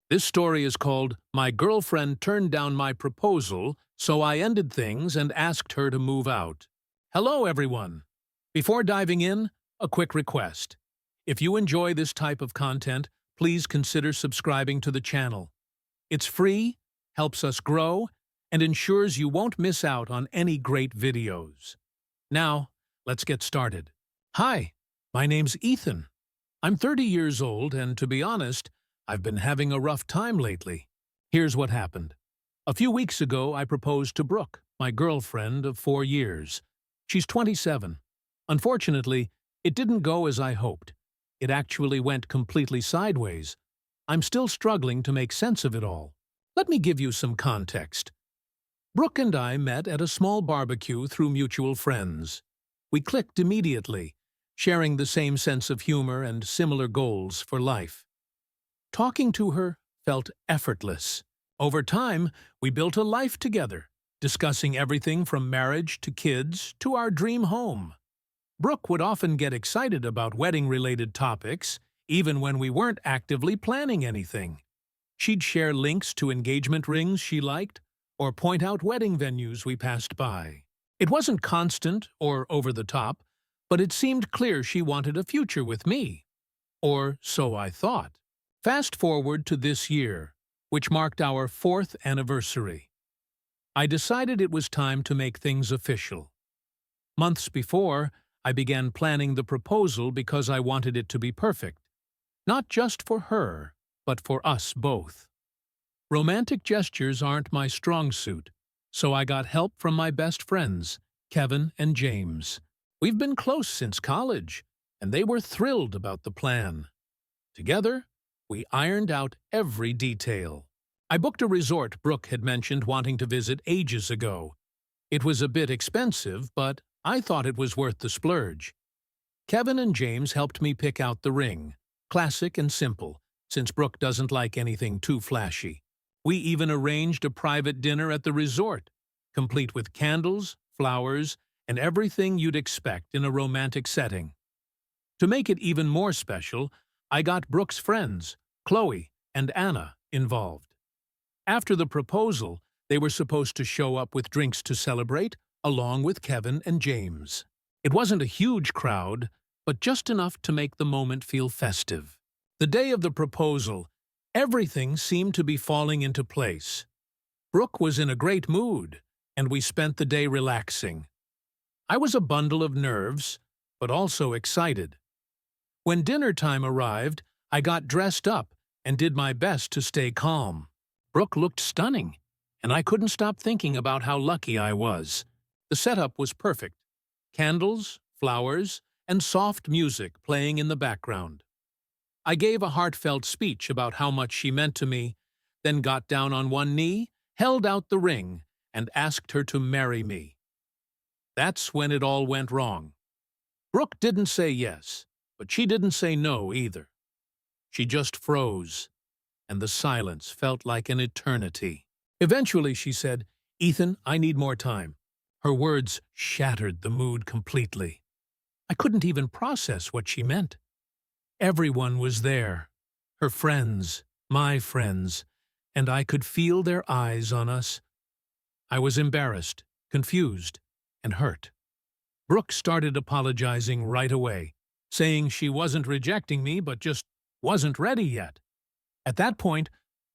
This story is called My Girlfriend Turned Down My Proposal, So I Ended Things and Asked Her to Move Out. Hello, everyone. Before diving in, a quick request. If you enjoy this type of content, please consider subscribing to the channel. It's free, helps us grow, and ensures you won't miss out on any great videos. Now, let's get started. Hi, my name's Ethan. I'm 30 years old, and to be honest, I've been having a rough time lately. Here's what happened. A few weeks ago, I proposed to Brooke, my girlfriend of 4 years. She's 27. Unfortunately, it didn't go as I hoped. It actually went completely sideways. I'm still struggling to make sense of it all. Let me give you some context. Brooke and I met at a small barbecue through mutual friends. We clicked immediately, sharing the same sense of humor and similar goals for life. Talking to her felt effortless. Over time, we built a life together, discussing everything from marriage to kids to our dream home. Brooke would often get excited about wedding-related topics, even when we weren't actively planning anything. She'd share links to engagement rings she liked, or point out wedding venues we passed by. It wasn't constant or over the top, but it seemed clear she wanted a future with me. Or so I thought. Fast forward to this year, which marked our 4th anniversary. I decided it was time to make things official. Months before, I began planning the proposal because I wanted it to be perfect. Not just for her, but for us both. Romantic gestures aren't my strong suit, so I got help from my best friends, Kevin and James. We've been close since college, and they were thrilled about the plan. Together, we ironed out every detail. I booked a resort Brooke had mentioned wanting to visit ages ago. It was a bit expensive, but I thought it was worth the splurge. Kevin and James helped me pick out the ring, classic and simple, since Brooke doesn't like anything too flashy. We even arranged a private dinner at the resort, complete with candles, flowers, and everything you'd expect in a romantic setting. To make it even more special, I got Brooke's friends, Chloe and Anna, involved. After the proposal, they were supposed to show up with drinks to celebrate, along with Kevin and James. It wasn't a huge crowd, but just enough to make the moment feel festive. The day of the proposal, everything seemed to be falling into place. Brooke was in a great mood, and we spent the day relaxing. I was a bundle of nerves, but also excited. When dinner time arrived, I got dressed up and did my best to stay calm. Brooke looked stunning, and I couldn't stop thinking about how lucky I was. The setup was perfect. Candles, flowers, and soft music playing in the background. I gave a heartfelt speech about how much she meant to me, then got down on one knee, held out the ring, and asked her to marry me. That's when it all went wrong. Brooke didn't say yes, but she didn't say no either. She just froze, and the silence felt like an eternity. Eventually she said, "Ethan, I need more time." Her words shattered the mood completely. I couldn't even process what she meant. Everyone was there, her friends, my friends, and I could feel their eyes on us. I was embarrassed, confused, and hurt. Brooke started apologizing right away, saying she wasn't rejecting me but just wasn't ready yet. At that point,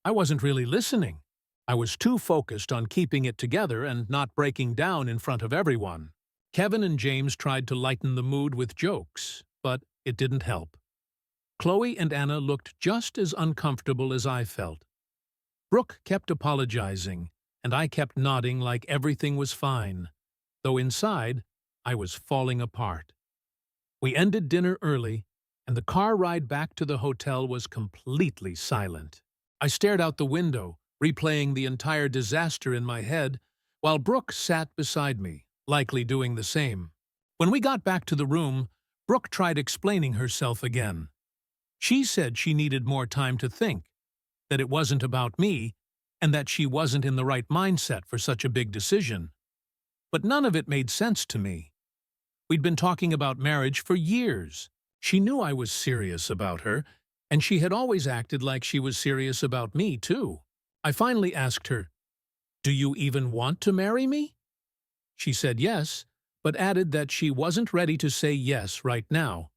I wasn't really listening. I was too focused on keeping it together and not breaking down in front of everyone. Kevin and James tried to lighten the mood with jokes, but it didn't help. Chloe and Anna looked just as uncomfortable as I felt. Brooke kept apologizing, and I kept nodding like everything was fine, though inside, I was falling apart. We ended dinner early, and the car ride back to the hotel was completely silent. I stared out the window, replaying the entire disaster in my head, while Brooke sat beside me, likely doing the same. When we got back to the room, Brooke tried explaining herself again. She said she needed more time to think, that it wasn't about me, and that she wasn't in the right mindset for such a big decision. But none of it made sense to me. We'd been talking about marriage for years. She knew I was serious about her, And she had always acted like she was serious about me, too. I finally asked her, "Do you even want to marry me?" She said yes, but added that she wasn't ready to say yes right now.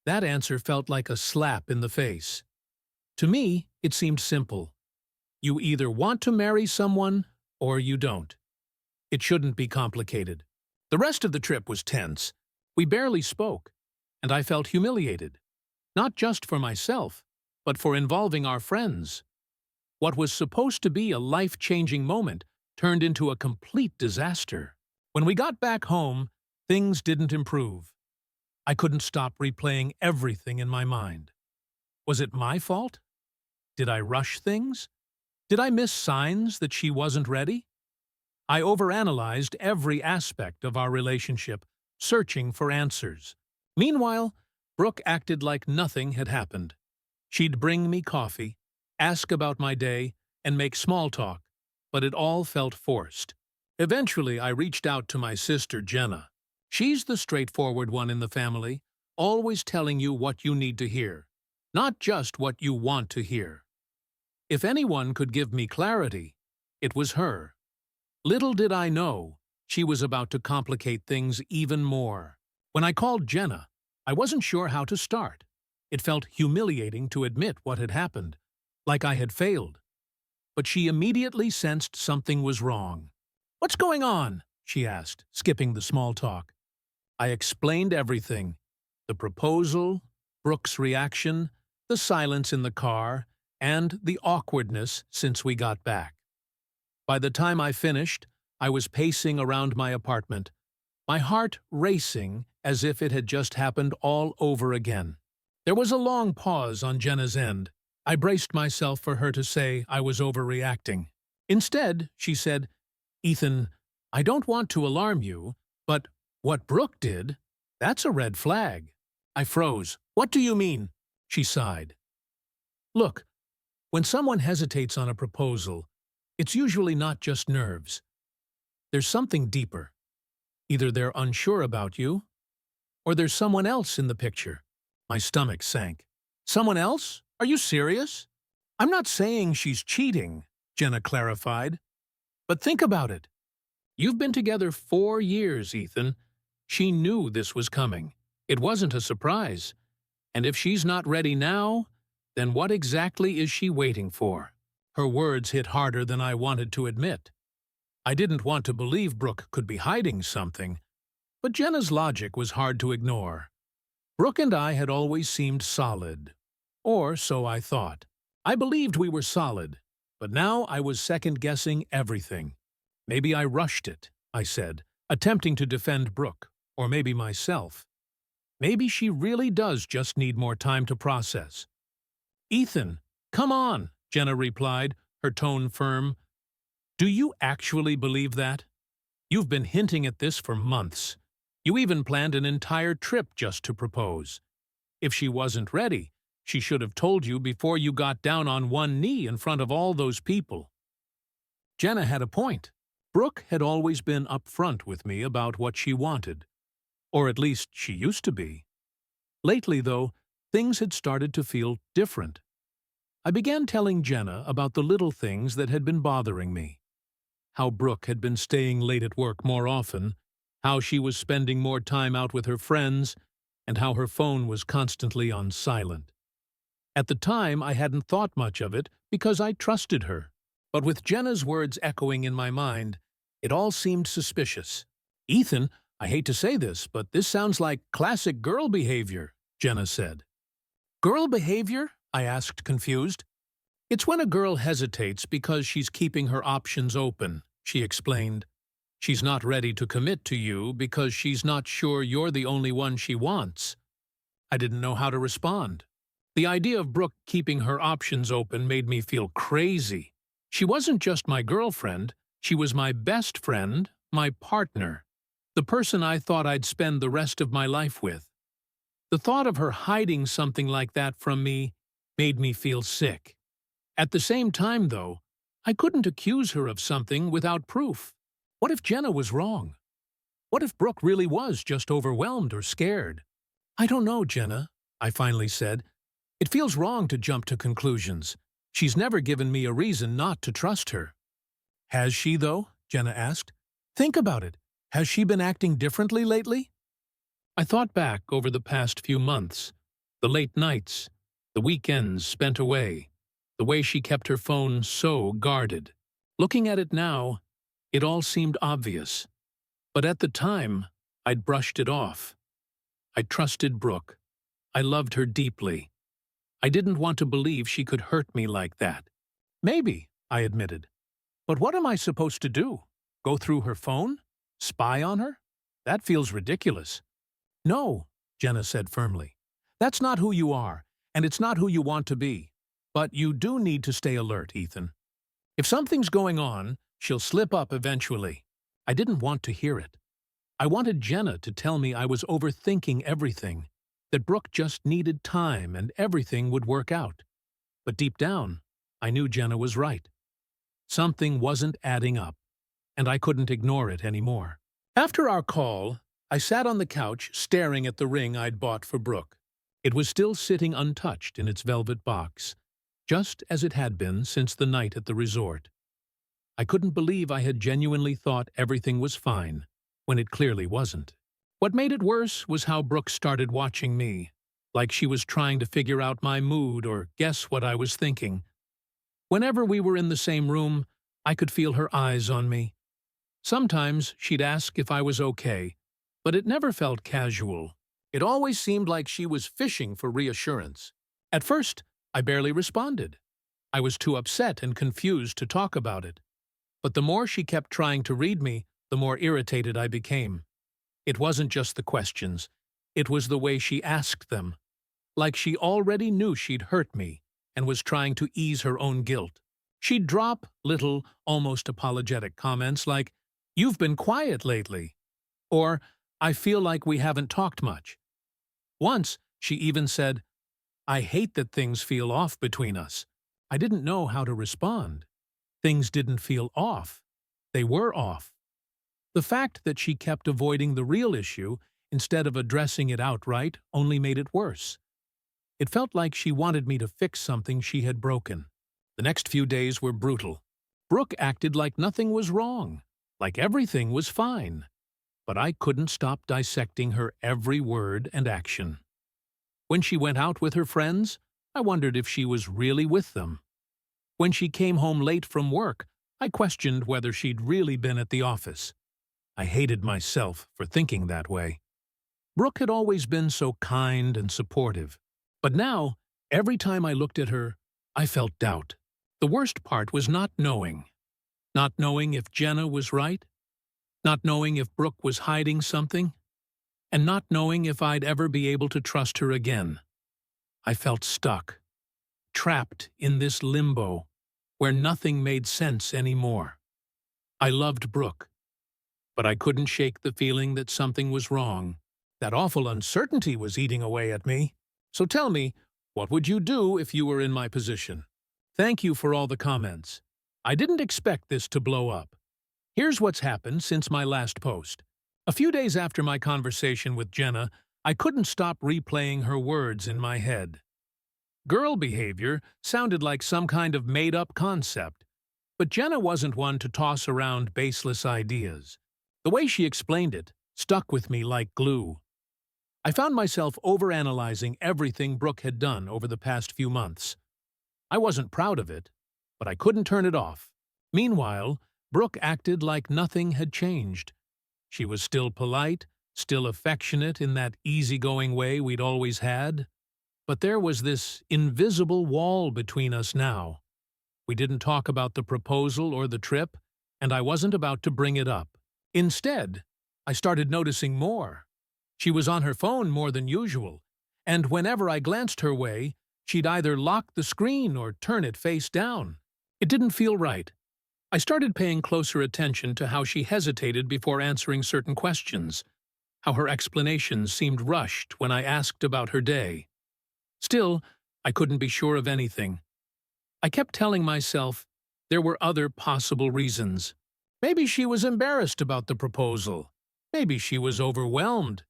That answer felt like a slap in the face. To me, it seemed simple. You either want to marry someone or you don't. It shouldn't be complicated. The rest of the trip was tense. We barely spoke, and I felt humiliated. Not just for myself, but for involving our friends. What was supposed to be a life-changing moment turned into a complete disaster. When we got back home, things didn't improve. I couldn't stop replaying everything in my mind. Was it my fault? Did I rush things? Did I miss signs that she wasn't ready? I overanalyzed every aspect of our relationship, searching for answers. Meanwhile, Brooke acted like nothing had happened. She'd bring me coffee, ask about my day, and make small talk, but it all felt forced. Eventually, I reached out to my sister, Jenna. She's the straightforward one in the family, always telling you what you need to hear, not just what you want to hear. If anyone could give me clarity, it was her. Little did I know, she was about to complicate things even more. When I called Jenna, I wasn't sure how to start. It felt humiliating to admit what had happened, like I had failed. But she immediately sensed something was wrong. "What's going on?" she asked, skipping the small talk. I explained everything. The proposal, Brooke's reaction, the silence in the car, and the awkwardness since we got back. By the time I finished, I was pacing around my apartment, my heart racing as if it had just happened all over again. There was a long pause on Jenna's end. I braced myself for her to say I was overreacting. Instead, she said, "Ethan, I don't want to alarm you, but what Brooke did, that's a red flag." I froze. "What do you mean?" She sighed. "Look, when someone hesitates on a proposal, it's usually not just nerves. There's something deeper. Either they're unsure about you, or there's someone else in the picture." My stomach sank. "Someone else? Are you serious?" "I'm not saying she's cheating," Jenna clarified. "But think about it. You've been together 4 years, Ethan. She knew this was coming. It wasn't a surprise. And if she's not ready now, then what exactly is she waiting for?" Her words hit harder than I wanted to admit. I didn't want to believe Brooke could be hiding something, but Jenna's logic was hard to ignore. Brooke and I had always seemed solid. Or so I thought. I believed we were solid, but now I was second-guessing everything. "Maybe I rushed it," I said, attempting to defend Brooke, or maybe myself. Maybe she really does just need more time to process. "Ethan, come on," Jenna replied, her tone firm. "Do you actually believe that? You've been hinting at this for months. You even planned an entire trip just to propose. If she wasn't ready, she should have told you before you got down on one knee in front of all those people." Jenna had a point. Brooke had always been upfront with me about what she wanted. Or at least she used to be. Lately, though, things had started to feel different. I began telling Jenna about the little things that had been bothering me. How Brooke had been staying late at work more often, how she was spending more time out with her friends, and how her phone was constantly on silent. At the time, I hadn't thought much of it because I trusted her. But with Jenna's words echoing in my mind, it all seemed suspicious. "Ethan, I hate to say this, but this sounds like classic girl behavior," Jenna said. "Girl behavior?" I asked, confused. "It's when a girl hesitates because she's keeping her options open," she explained. "She's not ready to commit to you because she's not sure you're the only one she wants." I didn't know how to respond. The idea of Brooke keeping her options open made me feel crazy. She wasn't just my girlfriend, she was my best friend, my partner, the person I thought I'd spend the rest of my life with. The thought of her hiding something like that from me made me feel sick. At the same time, though, I couldn't accuse her of something without proof. What if Jenna was wrong? What if Brooke really was just overwhelmed or scared? "I don't know, Jenna," I finally said. It feels wrong to jump to conclusions. She's never given me a reason not to trust her. Has she, though? Jenna asked. Think about it. Has she been acting differently lately? I thought back over the past few months. The late nights, the weekends spent away, the way she kept her phone so guarded. Looking at it now, it all seemed obvious. But at the time, I'd brushed it off. I trusted Brooke. I loved her deeply. I didn't want to believe she could hurt me like that. Maybe, I admitted. But what am I supposed to do? Go through her phone? Spy on her? That feels ridiculous. No, Jenna said firmly. That's not who you are, and it's not who you want to be. But you do need to stay alert, Ethan. If something's going on, she'll slip up eventually. I didn't want to hear it. I wanted Jenna to tell me I was overthinking everything, that Brooke just needed time and everything would work out. But deep down, I knew Jenna was right. Something wasn't adding up, and I couldn't ignore it anymore. After our call, I sat on the couch staring at the ring I'd bought for Brooke. It was still sitting untouched in its velvet box, just as it had been since the night at the resort. I couldn't believe I had genuinely thought everything was fine, when it clearly wasn't. What made it worse was how Brooke started watching me, like she was trying to figure out my mood or guess what I was thinking. Whenever we were in the same room, I could feel her eyes on me. Sometimes she'd ask if I was okay, but it never felt casual. It always seemed like she was fishing for reassurance. At first, I barely responded. I was too upset and confused to talk about it. But the more she kept trying to read me, the more irritated I became. It wasn't just the questions. It was the way she asked them. Like she already knew she'd hurt me and was trying to ease her own guilt. She'd drop little, almost apologetic comments like, "You've been quiet lately," or, "I feel like we haven't talked much." Once, she even said, "I hate that things feel off between us." I didn't know how to respond. Things didn't feel off. They were off. The fact that she kept avoiding the real issue instead of addressing it outright only made it worse. It felt like she wanted me to fix something she had broken. The next few days were brutal. Brooke acted like nothing was wrong, like everything was fine. But I couldn't stop dissecting her every word and action. When she went out with her friends, I wondered if she was really with them. When she came home late from work, I questioned whether she'd really been at the office. I hated myself for thinking that way. Brooke had always been so kind and supportive. But now, every time I looked at her, I felt doubt. The worst part was not knowing. Not knowing if Jenna was right. Not knowing if Brooke was hiding something. And not knowing if I'd ever be able to trust her again. I felt stuck. Trapped in this limbo, where nothing made sense anymore. I loved Brooke, but I couldn't shake the feeling that something was wrong. That awful uncertainty was eating away at me. So tell me, what would you do if you were in my position? Thank you for all the comments. I didn't expect this to blow up. Here's what's happened since my last post. A few days after my conversation with Jenna, I couldn't stop replaying her words in my head. Girl behavior sounded like some kind of made-up concept, but Jenna wasn't one to toss around baseless ideas. The way she explained it stuck with me like glue. I found myself overanalyzing everything Brooke had done over the past few months. I wasn't proud of it, but I couldn't turn it off. Meanwhile, Brooke acted like nothing had changed. She was still polite, still affectionate in that easygoing way we'd always had. But there was this invisible wall between us now. We didn't talk about the proposal or the trip, and I wasn't about to bring it up. Instead, I started noticing more. She was on her phone more than usual, and whenever I glanced her way, she'd either lock the screen or turn it face down. It didn't feel right. I started paying closer attention to how she hesitated before answering certain questions, how her explanations seemed rushed when I asked about her day. Still, I couldn't be sure of anything. I kept telling myself there were other possible reasons. Maybe she was embarrassed about the proposal. Maybe she was overwhelmed.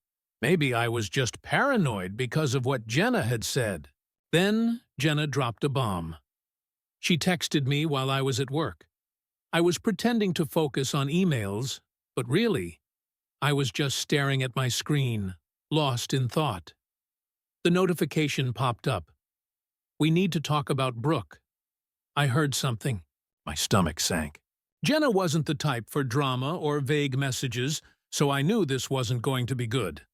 Maybe I was just paranoid because of what Jenna had said. Then Jenna dropped a bomb. She texted me while I was at work. I was pretending to focus on emails, but really, I was just staring at my screen, lost in thought. The notification popped up. "We need to talk about Brooke." I heard something. My stomach sank. Jenna wasn't the type for drama or vague messages, so I knew this wasn't going to be good.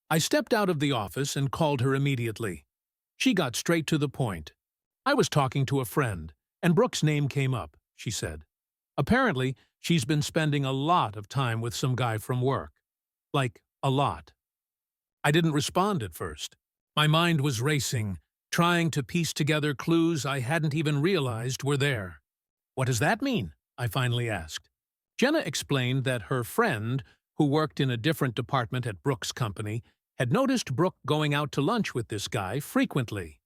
I stepped out of the office and called her immediately. She got straight to the point. "I was talking to a friend, and Brooke's name came up," she said. "Apparently, she's been spending a lot of time with some guy from work. Like, a lot." I didn't respond at first. My mind was racing, trying to piece together clues I hadn't even realized were there. "What does that mean?" I finally asked. Jenna explained that her friend, who worked in a different department at Brooke's company, had noticed Brooke going out to lunch with this guy frequently.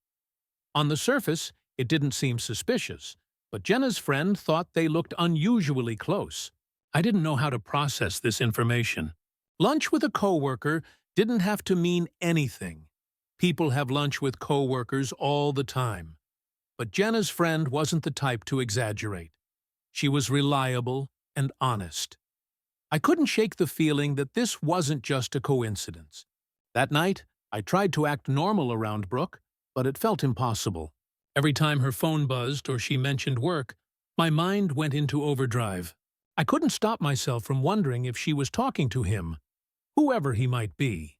On the surface, it didn't seem suspicious, but Jenna's friend thought they looked unusually close. I didn't know how to process this information. Lunch with a coworker didn't have to mean anything. People have lunch with coworkers all the time. But Jenna's friend wasn't the type to exaggerate. She was reliable and honest. I couldn't shake the feeling that this wasn't just a coincidence. That night, I tried to act normal around Brooke, but it felt impossible. Every time her phone buzzed or she mentioned work, my mind went into overdrive. I couldn't stop myself from wondering if she was talking to him, whoever he might be.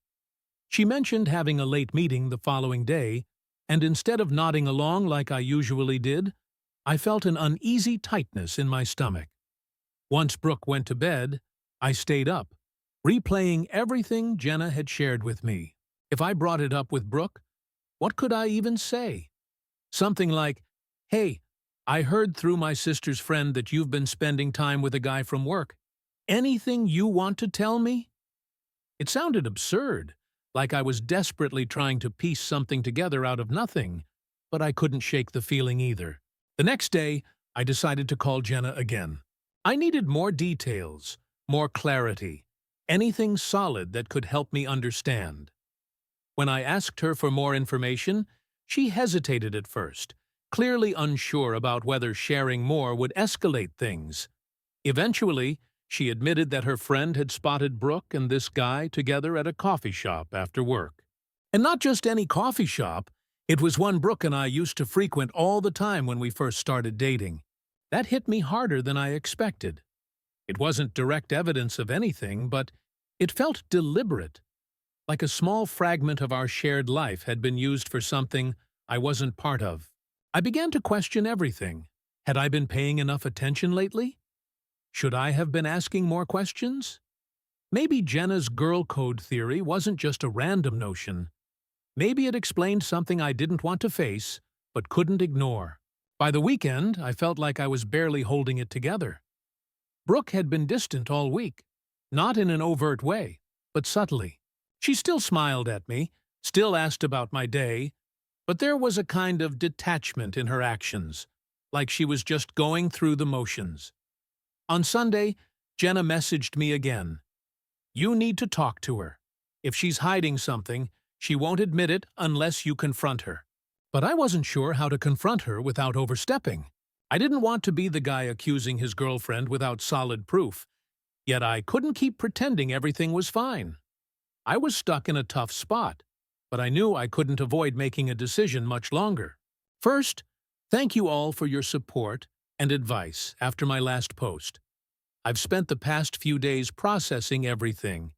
She mentioned having a late meeting the following day, and instead of nodding along like I usually did, I felt an uneasy tightness in my stomach. Once Brooke went to bed, I stayed up, replaying everything Jenna had shared with me. If I brought it up with Brooke, what could I even say? Something like, "Hey, I heard through my sister's friend that you've been spending time with a guy from work. Anything you want to tell me?" It sounded absurd, like I was desperately trying to piece something together out of nothing, but I couldn't shake the feeling either. The next day, I decided to call Jenna again. I needed more details, more clarity, anything solid that could help me understand. When I asked her for more information, she hesitated at first, clearly unsure about whether sharing more would escalate things. Eventually, she admitted that her friend had spotted Brooke and this guy together at a coffee shop after work. And not just any coffee shop, it was one Brooke and I used to frequent all the time when we first started dating. That hit me harder than I expected. It wasn't direct evidence of anything, but it felt deliberate, like a small fragment of our shared life had been used for something I wasn't part of. I began to question everything. Had I been paying enough attention lately? Should I have been asking more questions? Maybe Jenna's girl code theory wasn't just a random notion. Maybe it explained something I didn't want to face, but couldn't ignore. By the weekend, I felt like I was barely holding it together. Brooke had been distant all week, not in an overt way, but subtly. She still smiled at me, still asked about my day, but there was a kind of detachment in her actions, like she was just going through the motions. On Sunday, Jenna messaged me again. "You need to talk to her. If she's hiding something, she won't admit it unless you confront her." But I wasn't sure how to confront her without overstepping. I didn't want to be the guy accusing his girlfriend without solid proof, yet I couldn't keep pretending everything was fine. I was stuck in a tough spot, but I knew I couldn't avoid making a decision much longer. First, thank you all for your support and advice after my last post. I've spent the past few days processing everything,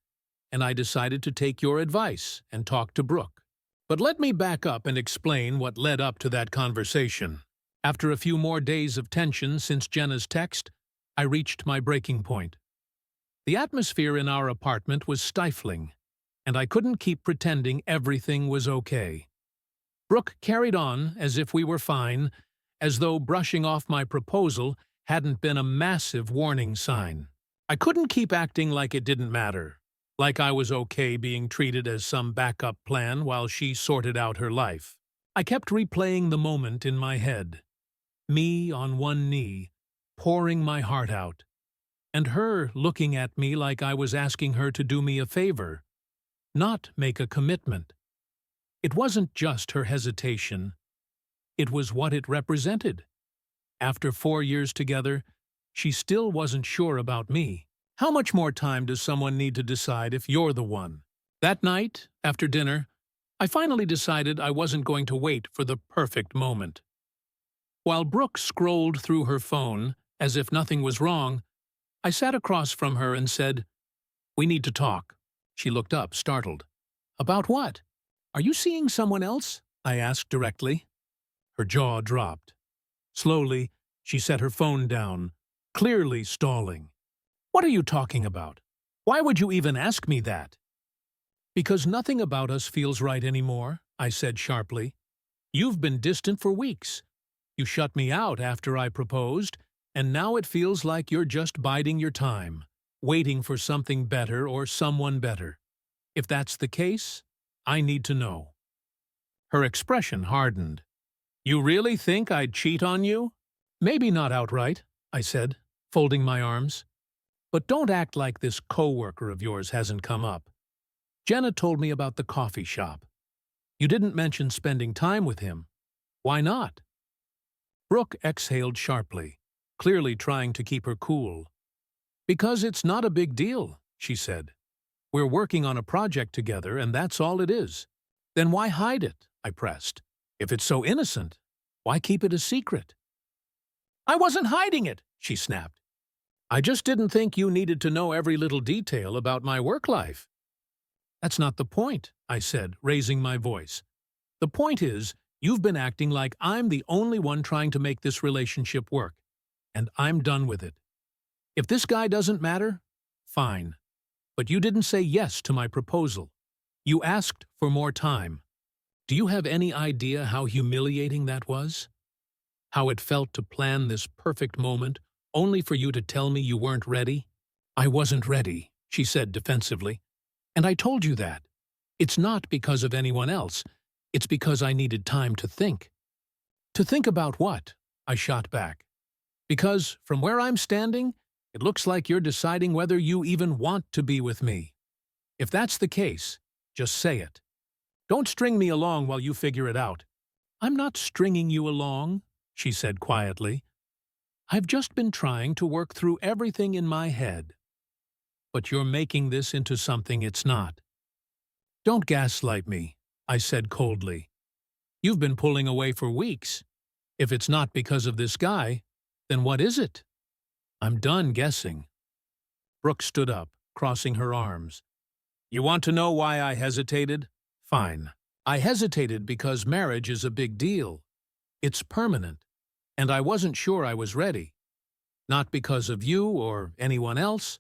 and I decided to take your advice and talk to Brooke. But let me back up and explain what led up to that conversation. After a few more days of tension since Jenna's text, I reached my breaking point. The atmosphere in our apartment was stifling, and I couldn't keep pretending everything was okay. Brooke carried on as if we were fine, as though brushing off my proposal hadn't been a massive warning sign. I couldn't keep acting like it didn't matter, like I was okay being treated as some backup plan while she sorted out her life. I kept replaying the moment in my head. Me on one knee, pouring my heart out, and her looking at me like I was asking her to do me a favor, not make a commitment. It wasn't just her hesitation, it was what it represented. After 4 years together, she still wasn't sure about me. How much more time does someone need to decide if you're the one? That night, after dinner, I finally decided I wasn't going to wait for the perfect moment. While Brooke scrolled through her phone, as if nothing was wrong, I sat across from her and said, "We need to talk." She looked up, startled. "About what? Are you seeing someone else?" I asked directly. Her jaw dropped. Slowly, she set her phone down, clearly stalling. "What are you talking about? Why would you even ask me that?" "Because nothing about us feels right anymore," I said sharply. "You've been distant for weeks. You shut me out after I proposed, and now it feels like you're just biding your time, waiting for something better or someone better. If that's the case, I need to know." Her expression hardened. "You really think I'd cheat on you?" "Maybe not outright," I said, folding my arms. "But don't act like this coworker of yours hasn't come up. Jenna told me about the coffee shop. You didn't mention spending time with him. Why not?" Brooke exhaled sharply, clearly trying to keep her cool. "Because it's not a big deal," she said. "We're working on a project together, and that's all it is." "Then why hide it?" I pressed. "If it's so innocent, why keep it a secret?" "I wasn't hiding it," she snapped. "I just didn't think you needed to know every little detail about my work life." "That's not the point," I said, raising my voice. "The point is, you've been acting like I'm the only one trying to make this relationship work, and I'm done with it. If this guy doesn't matter, fine. But you didn't say yes to my proposal. You asked for more time. Do you have any idea how humiliating that was? How it felt to plan this perfect moment, only for you to tell me you weren't ready?" "I wasn't ready," she said defensively. "And I told you that. It's not because of anyone else. It's because I needed time to think." "To think about what?" I shot back. "Because, from where I'm standing, it looks like you're deciding whether you even want to be with me. If that's the case, just say it. Don't string me along while you figure it out." "I'm not stringing you along," she said quietly. "I've just been trying to work through everything in my head. But you're making this into something it's not." "Don't gaslight me," I said coldly. "You've been pulling away for weeks. If it's not because of this guy, then what is it?" "I'm done guessing." Brooke stood up, crossing her arms. "You want to know why I hesitated? Fine. I hesitated because marriage is a big deal. It's permanent, and I wasn't sure I was ready. Not because of you or anyone else,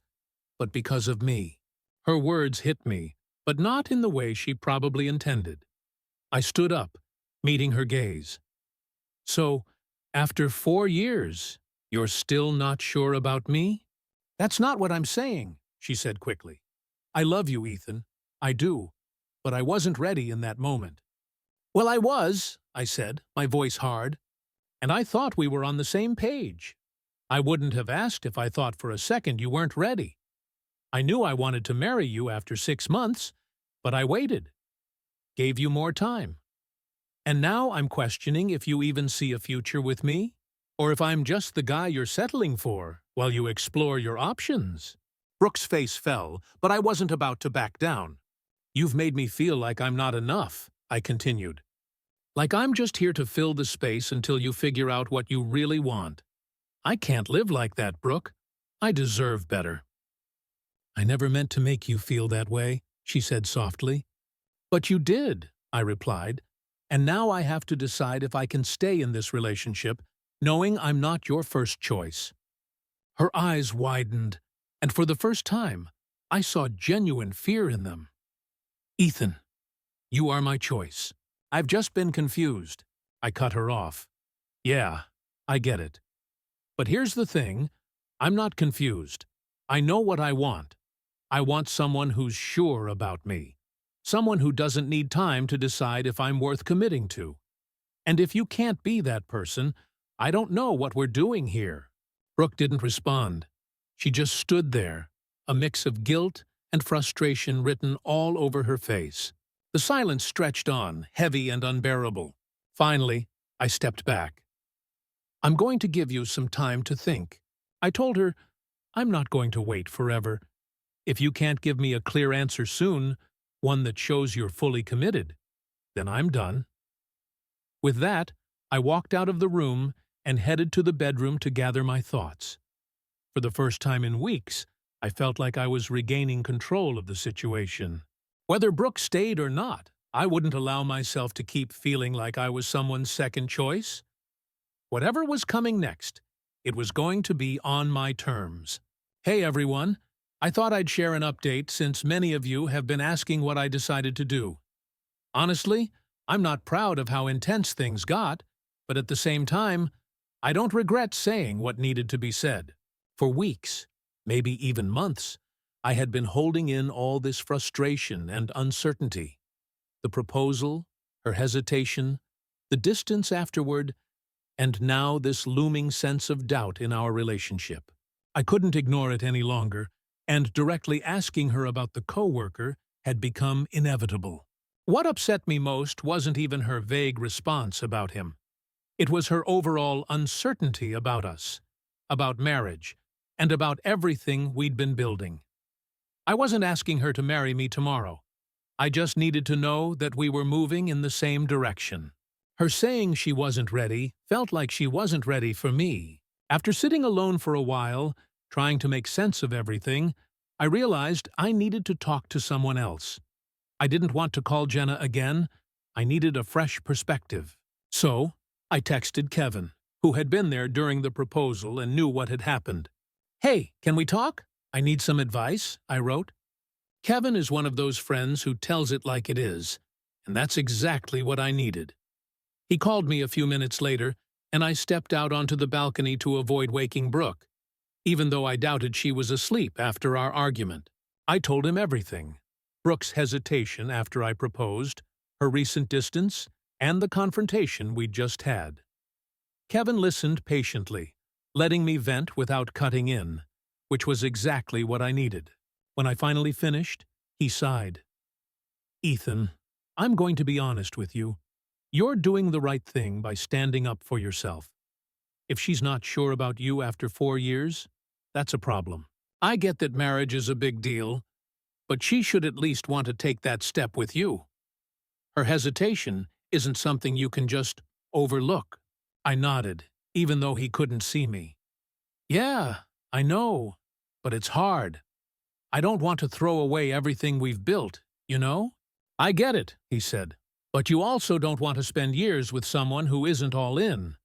but because of me." Her words hit me, but not in the way she probably intended. I stood up, meeting her gaze. "So, after 4 years, you're still not sure about me?" "That's not what I'm saying," she said quickly. "I love you, Ethan. I do. But I wasn't ready in that moment." "Well, I was," I said, my voice hard. "And I thought we were on the same page. I wouldn't have asked if I thought for a second you weren't ready. I knew I wanted to marry you after 6 months, but I waited. Gave you more time. And now I'm questioning if you even see a future with me, or if I'm just the guy you're settling for while you explore your options." Brooke's face fell, but I wasn't about to back down. "You've made me feel like I'm not enough," I continued. "Like I'm just here to fill the space until you figure out what you really want. I can't live like that, Brooke. I deserve better." "I never meant to make you feel that way," she said softly. "But you did," I replied, "and now I have to decide if I can stay in this relationship, knowing I'm not your first choice." Her eyes widened, and for the first time, I saw genuine fear in them. "Ethan, you are my choice. I've just been confused." I cut her off. "Yeah, I get it. But here's the thing, I'm not confused. I know what I want. I want someone who's sure about me. Someone who doesn't need time to decide if I'm worth committing to. And if you can't be that person, I don't know what we're doing here." Brooke didn't respond. She just stood there, a mix of guilt and frustration written all over her face. The silence stretched on, heavy and unbearable. Finally, I stepped back. "I'm going to give you some time to think." I told her, "I'm not going to wait forever. If you can't give me a clear answer soon, one that shows you're fully committed, then I'm done." With that, I walked out of the room and headed to the bedroom to gather my thoughts. For the first time in weeks, I felt like I was regaining control of the situation. Whether Brooke stayed or not, I wouldn't allow myself to keep feeling like I was someone's second choice. Whatever was coming next, it was going to be on my terms. Hey everyone, I thought I'd share an update since many of you have been asking what I decided to do. Honestly, I'm not proud of how intense things got, but at the same time, I don't regret saying what needed to be said. For weeks, maybe even months, I had been holding in all this frustration and uncertainty. The proposal, her hesitation, the distance afterward, and now this looming sense of doubt in our relationship. I couldn't ignore it any longer, and directly asking her about the coworker had become inevitable. What upset me most wasn't even her vague response about him. It was her overall uncertainty about us, about marriage, and about everything we'd been building. I wasn't asking her to marry me tomorrow. I just needed to know that we were moving in the same direction. Her saying she wasn't ready felt like she wasn't ready for me. After sitting alone for a while, trying to make sense of everything, I realized I needed to talk to someone else. I didn't want to call Jenna again. I needed a fresh perspective. So, I texted Kevin, who had been there during the proposal and knew what had happened. "Hey, can we talk? I need some advice," I wrote. Kevin is one of those friends who tells it like it is, and that's exactly what I needed. He called me a few minutes later, and I stepped out onto the balcony to avoid waking Brooke, even though I doubted she was asleep after our argument. I told him everything. Brooke's hesitation after I proposed, her recent distance, and the confrontation we'd just had. Kevin listened patiently, letting me vent without cutting in, which was exactly what I needed. When I finally finished, he sighed. "Ethan, I'm going to be honest with you. You're doing the right thing by standing up for yourself. If she's not sure about you after 4 years, that's a problem. I get that marriage is a big deal, but she should at least want to take that step with you. Her hesitation isn't something you can just overlook." I nodded, even though he couldn't see me. "Yeah, I know, but it's hard. I don't want to throw away everything we've built, you know?" "I get it," he said, "but you also don't want to spend years with someone who isn't all in.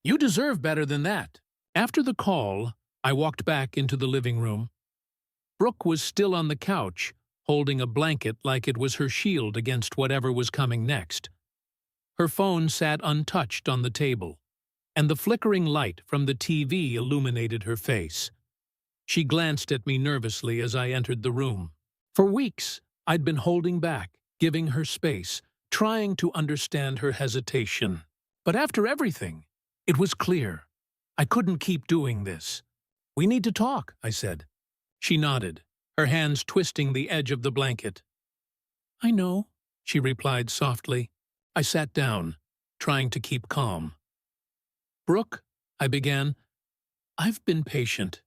You deserve better than that." After the call, I walked back into the living room. Brooke was still on the couch, holding a blanket like it was her shield against whatever was coming next. Her phone sat untouched on the table, and the flickering light from the TV illuminated her face. She glanced at me nervously as I entered the room. For weeks, I'd been holding back, giving her space, trying to understand her hesitation. But after everything, it was clear. I couldn't keep doing this. "We need to talk," I said. She nodded, her hands twisting the edge of the blanket. "I know," she replied softly. I sat down, trying to keep calm. "Brooke," I began, "I've been patient.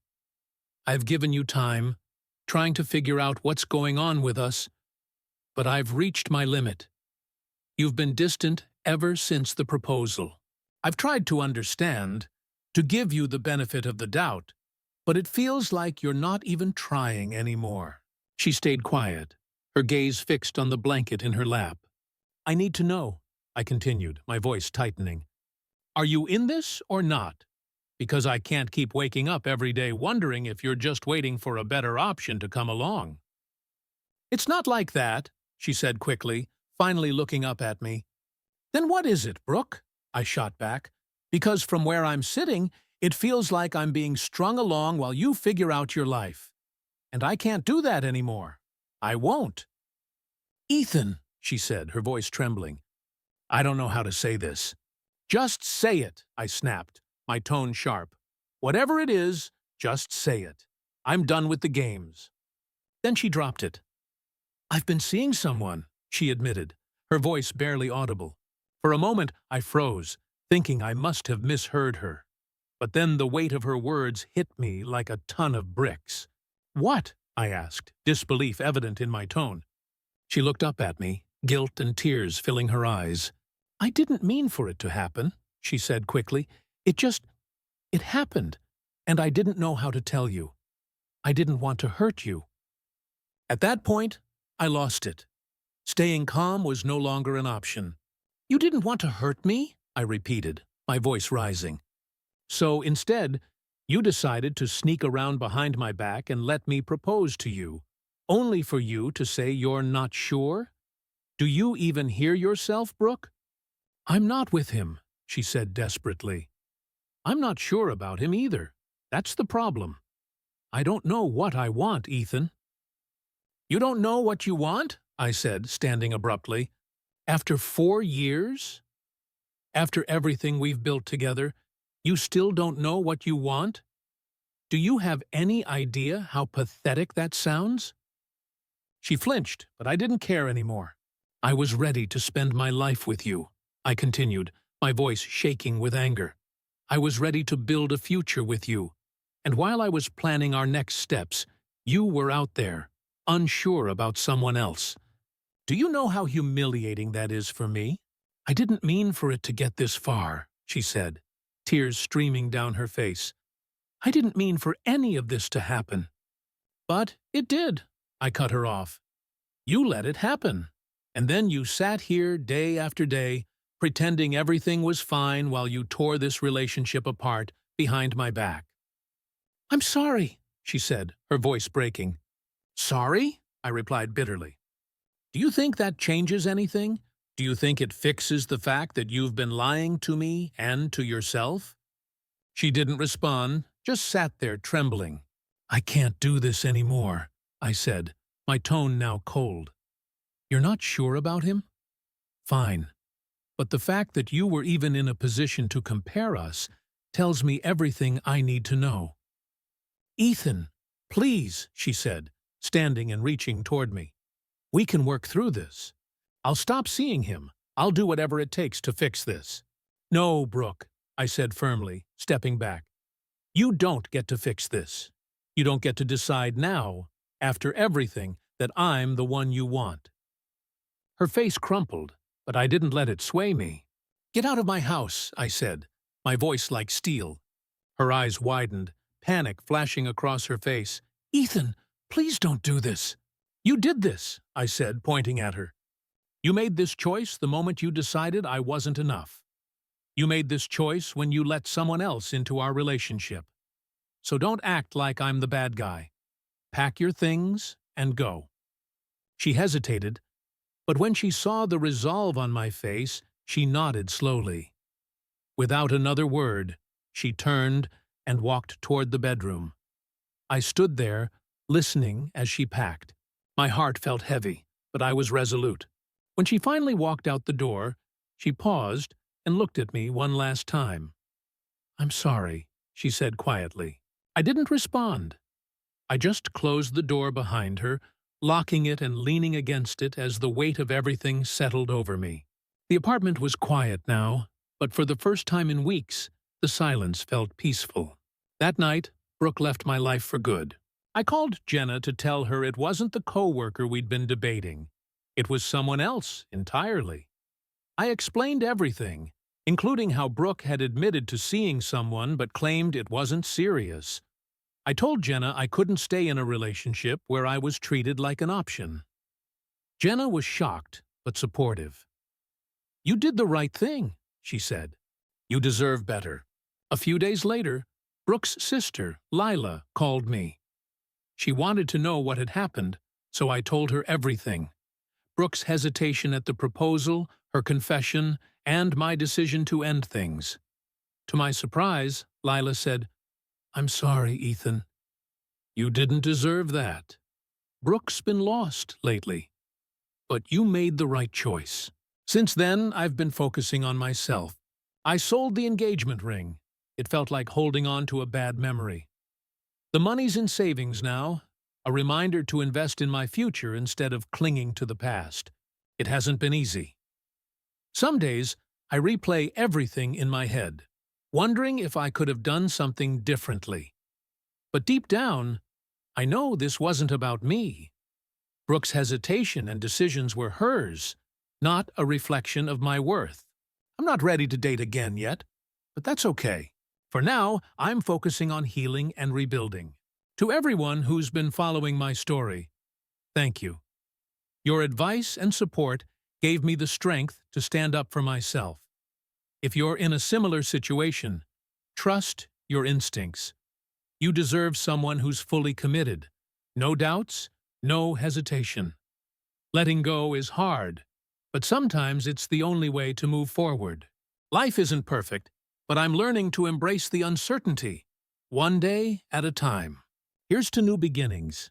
I've given you time, trying to figure out what's going on with us, but I've reached my limit. You've been distant ever since the proposal. I've tried to understand, to give you the benefit of the doubt, but it feels like you're not even trying anymore." She stayed quiet, her gaze fixed on the blanket in her lap. "I need to know," I continued, my voice tightening. "Are you in this or not? Because I can't keep waking up every day wondering if you're just waiting for a better option to come along." "It's not like that," she said quickly, finally looking up at me. "Then what is it, Brooke?" I shot back. "Because from where I'm sitting, it feels like I'm being strung along while you figure out your life. And I can't do that anymore. I won't." "Ethan," she said, her voice trembling. "I don't know how to say this." "Just say it," I snapped, my tone sharp. "Whatever it is, just say it. I'm done with the games." Then she dropped it. "I've been seeing someone," she admitted, her voice barely audible. For a moment, I froze, thinking I must have misheard her. But then the weight of her words hit me like a ton of bricks. "What?" I asked, disbelief evident in my tone. She looked up at me, guilt and tears filling her eyes. "I didn't mean for it to happen," she said quickly. It happened, and I didn't know how to tell you. I didn't want to hurt you." At that point, I lost it. Staying calm was no longer an option. "You didn't want to hurt me?" I repeated, my voice rising. "So instead, you decided to sneak around behind my back and let me propose to you, only for you to say you're not sure? Do you even hear yourself, Brooke?" "I'm not with him," she said desperately. "I'm not sure about him either. That's the problem. I don't know what I want, Ethan." "You don't know what you want?" I said, standing abruptly. "After 4 years? After everything we've built together, you still don't know what you want? Do you have any idea how pathetic that sounds?" She flinched, but I didn't care anymore. "I was ready to spend my life with you," I continued, my voice shaking with anger. "I was ready to build a future with you. And while I was planning our next steps, you were out there, unsure about someone else. Do you know how humiliating that is for me?" "I didn't mean for it to get this far," she said, tears streaming down her face. "I didn't mean for any of this to happen." "But it did," I cut her off. "You let it happen. And then you sat here day after day, pretending everything was fine while you tore this relationship apart behind my back." "I'm sorry," she said, her voice breaking. "Sorry?" I replied bitterly. "Do you think that changes anything? Do you think it fixes the fact that you've been lying to me and to yourself?" She didn't respond, just sat there trembling. "I can't do this anymore," I said, my tone now cold. "You're not sure about him? Fine. But the fact that you were even in a position to compare us tells me everything I need to know." "Ethan, please," she said, standing and reaching toward me. "We can work through this. I'll stop seeing him. I'll do whatever it takes to fix this." "No, Brooke," I said firmly, stepping back. "You don't get to fix this. You don't get to decide now, after everything, that I'm the one you want." Her face crumpled, but I didn't let it sway me. "Get out of my house," I said, my voice like steel. Her eyes widened, panic flashing across her face. "Ethan, please don't do this." "You did this," I said, pointing at her. "You made this choice the moment you decided I wasn't enough. You made this choice when you let someone else into our relationship. So don't act like I'm the bad guy. Pack your things and go." She hesitated, but when she saw the resolve on my face, she nodded slowly. Without another word, she turned and walked toward the bedroom. I stood there, listening as she packed. My heart felt heavy, but I was resolute. When she finally walked out the door, she paused and looked at me one last time. "I'm sorry," she said quietly. I didn't respond. I just closed the door behind her, locking it and leaning against it as the weight of everything settled over me. The apartment was quiet now, but for the first time in weeks, the silence felt peaceful. That night, Brooke left my life for good. I called Jenna to tell her it wasn't the coworker we'd been debating. It was someone else entirely. I explained everything, including how Brooke had admitted to seeing someone but claimed it wasn't serious. I told Jenna I couldn't stay in a relationship where I was treated like an option. Jenna was shocked but supportive. "You did the right thing," she said. "You deserve better." A few days later, Brooke's sister, Lila, called me. She wanted to know what had happened, so I told her everything. Brooke's hesitation at the proposal, her confession, and my decision to end things. To my surprise, Lila said, "I'm sorry, Ethan. You didn't deserve that. Brooke's been lost lately. But you made the right choice." Since then, I've been focusing on myself. I sold the engagement ring. It felt like holding on to a bad memory. The money's in savings now, a reminder to invest in my future instead of clinging to the past. It hasn't been easy. Some days, I replay everything in my head, wondering if I could have done something differently. But deep down, I know this wasn't about me. Brooke's hesitation and decisions were hers, not a reflection of my worth. I'm not ready to date again yet, but that's okay. For now, I'm focusing on healing and rebuilding. To everyone who's been following my story, thank you. Your advice and support gave me the strength to stand up for myself. If you're in a similar situation, trust your instincts. You deserve someone who's fully committed. No doubts, no hesitation. Letting go is hard, but sometimes it's the only way to move forward. Life isn't perfect, but I'm learning to embrace the uncertainty, one day at a time. Here's to new beginnings.